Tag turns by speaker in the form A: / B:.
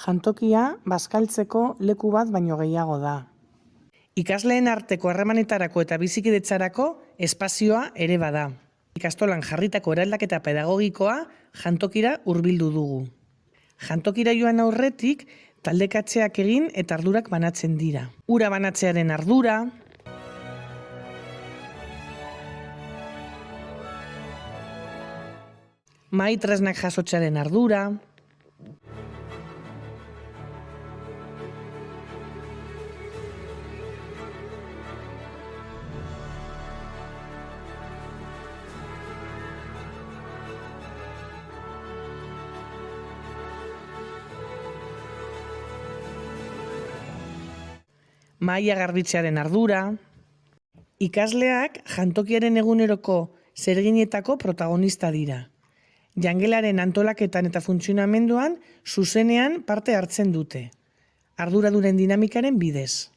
A: Jantokia bazkaltzeko leku bat baino gehiago da. Ikasleen arteko harremanetarako eta bizikidetzarako espazioa ere bada. Ikastolan jarritako eraldaketa pedagogikoa jantokira hurbildu dugu. Jantokira joan aurretik taldekatzeak egin eta ardurak banatzen dira. Ura banatzearen ardura, mahai tresnak jasotzearen ardura, mahaia garbitzearen ardura. Ikasleak jantokiaren eguneroko zerginetako protagonista dira. Jangelaren antolaketan eta funtzionamenduan zuzenean parte hartzen dute. Arduradunen dinamikaren bidez.